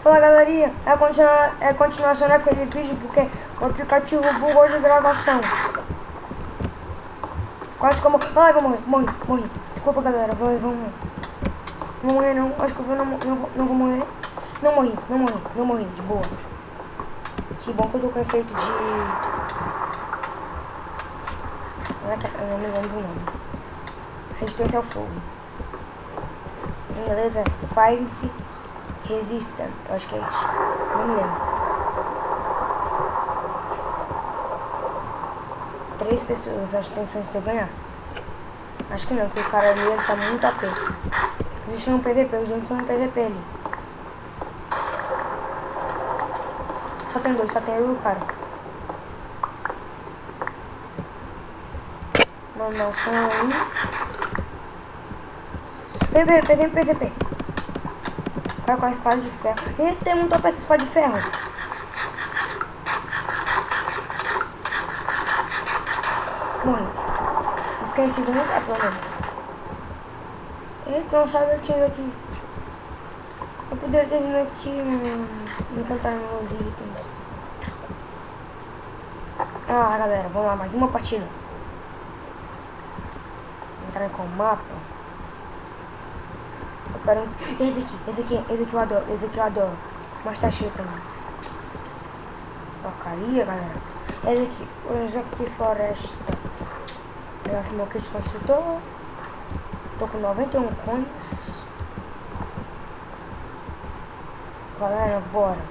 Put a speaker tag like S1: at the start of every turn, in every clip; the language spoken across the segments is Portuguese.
S1: Fala galerinha, é a continuação daquele vídeo porque o aplicativo bugou de gravação. Quase como. Ai, vou morri. Desculpa galera, vou morrer. Não vou morrer não, acho que eu vou, não vou morrer. Não morri, de boa. Que bom que eu tô com efeito de. Eu não me lembro o nome. Resistência ao fogo. Em inglês é Fire Resistant, eu acho que é isso. Não me lembro. 3 pessoas, acho que tem chance de eu ganhar. Acho que não, porque o cara ali ele tá muito AP. Existe no PVP, os outros estão no PVP ali. Só tem 2, só tem eu e o cara. Mandação aí. Vem PVP. O cara com a espada de ferro. Eita, tem muita peça de espada de ferro. Morri. Eu fiquei em segundo lugar, pelo menos. Eita, não sabe eu tinha aqui. Eu poderia ter vindo aqui me encantar meus itens. Ah, galera, vamos lá, mais uma partida. Entrar com o mapa. Eu quero... Esse aqui eu adoro. Mas tá cheio também. Porcaria, galera. Esse aqui, floresta. Pegar aqui meu kit construtor. Tô com 91 coins. Galera, bora.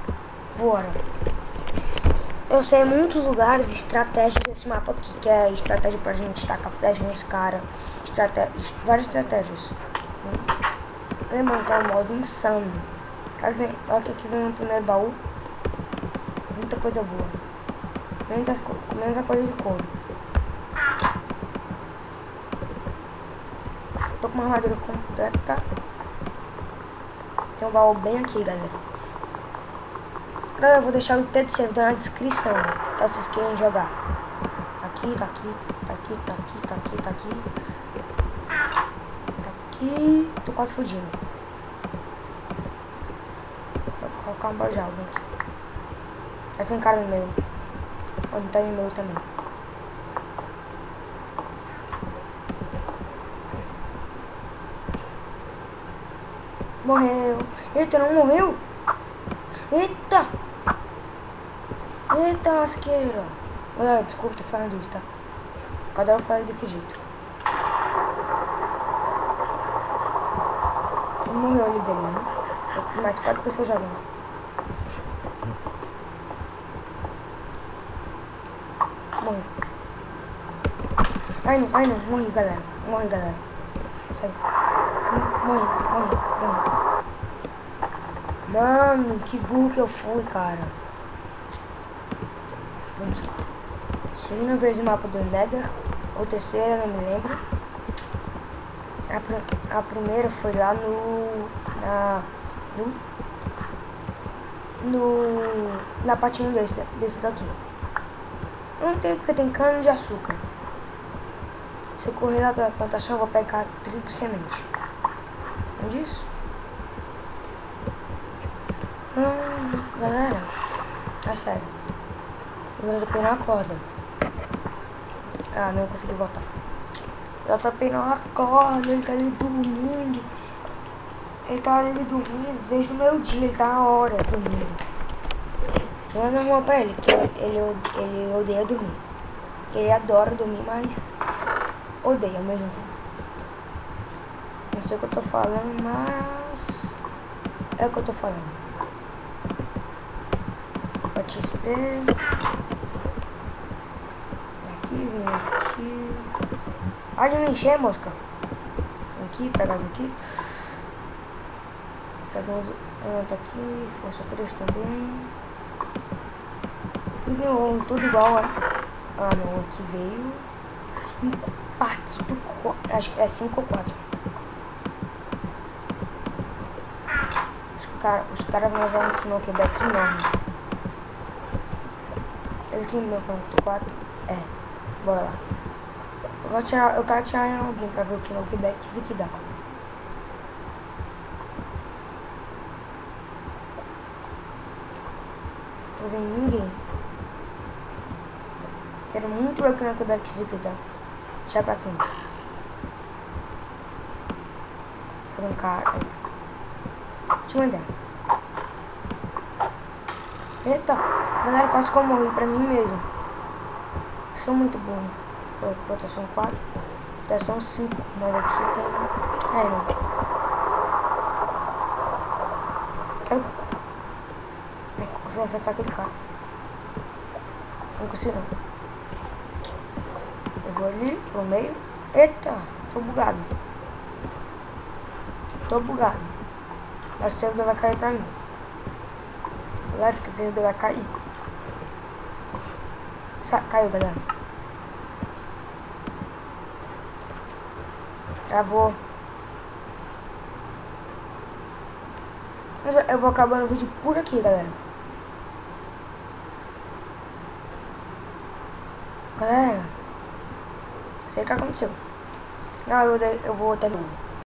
S1: Eu sei muitos lugares estratégicos desse mapa aqui, que é estratégia pra gente tacar flecha nos caras, várias estratégias. Lembrando que é um modo insano. Olha que aqui vem no primeiro baú. Muita coisa boa. Menos a coisa de couro. Tô com uma armadura completa. Tem um baú bem aqui, galera. Galera, eu vou deixar o IP do servidor na descrição, caso vocês queiram jogar. Aqui. Tô quase fugindo. Vou colocar um bojal aqui. Já tem cara no meu. Onde tá no meu também. Morreu. Eita, não morreu? Eita, lasqueira. Olha, desculpa, tô falando isso, tá? Cada hora eu falo desse jeito. Morreu ali dele, né? Tem mais 4 pessoas jogando. Morreu. Ai não, morri, galera. Sai. Morri. Mano, que burro que eu fui, cara. Segunda vez no mapa do Nether, ou terceira, não me lembro. A primeira foi lá na patinha desse daqui. Não tem porque tem cana de açúcar. Se eu correr lá pela plantação, eu vou pegar trigo e semente. Entende isso? Galera, é sério. Eu topei na corda. Ah, não consegui voltar. Eu topei na corda, ele tá ali dormindo. Desde o meu dia, ele tá na hora dormindo. Não é normal pra ele, que ele odeia dormir. Ele adora dormir, mas odeia ao mesmo tempo. Não sei o que eu tô falando, mas é o que eu tô falando. XP. Aqui. Pode me encher, mosca. Aqui, pegar aqui. Famoso tá aqui. Força 3 também. Tudo igual, ó. Ah não, aqui veio. Impacto. Acho que é 5 ou 4. Os caras vão usar aqui no Quebec enorme. Esse aqui no meu ponto 4. É, bora lá. Eu quero tirar em alguém pra ver o que no Quebec isso aqui dá. Tô vendo ninguém. Quero muito ver que não quebrar isso aqui, tá? Deixa pra cima. Tô vendo cara. Deixa eu andar. Eita, galera, quase que eu morri pra mim mesmo. Sou muito bom. Proteção 4, proteção 5. Mas aqui tem. Não. Quero. Não consigo acertar aquele cara. Não consigo não. Eu vou ali, pro meio. Eita, tô bugado. Acho que o servidor vai cair pra mim. Eu acho que o servidor vai cair. Caiu, galera. Travou. Eu vou acabando o vídeo por aqui, galera. Galera, sei o que aconteceu. Não, eu vou até novo.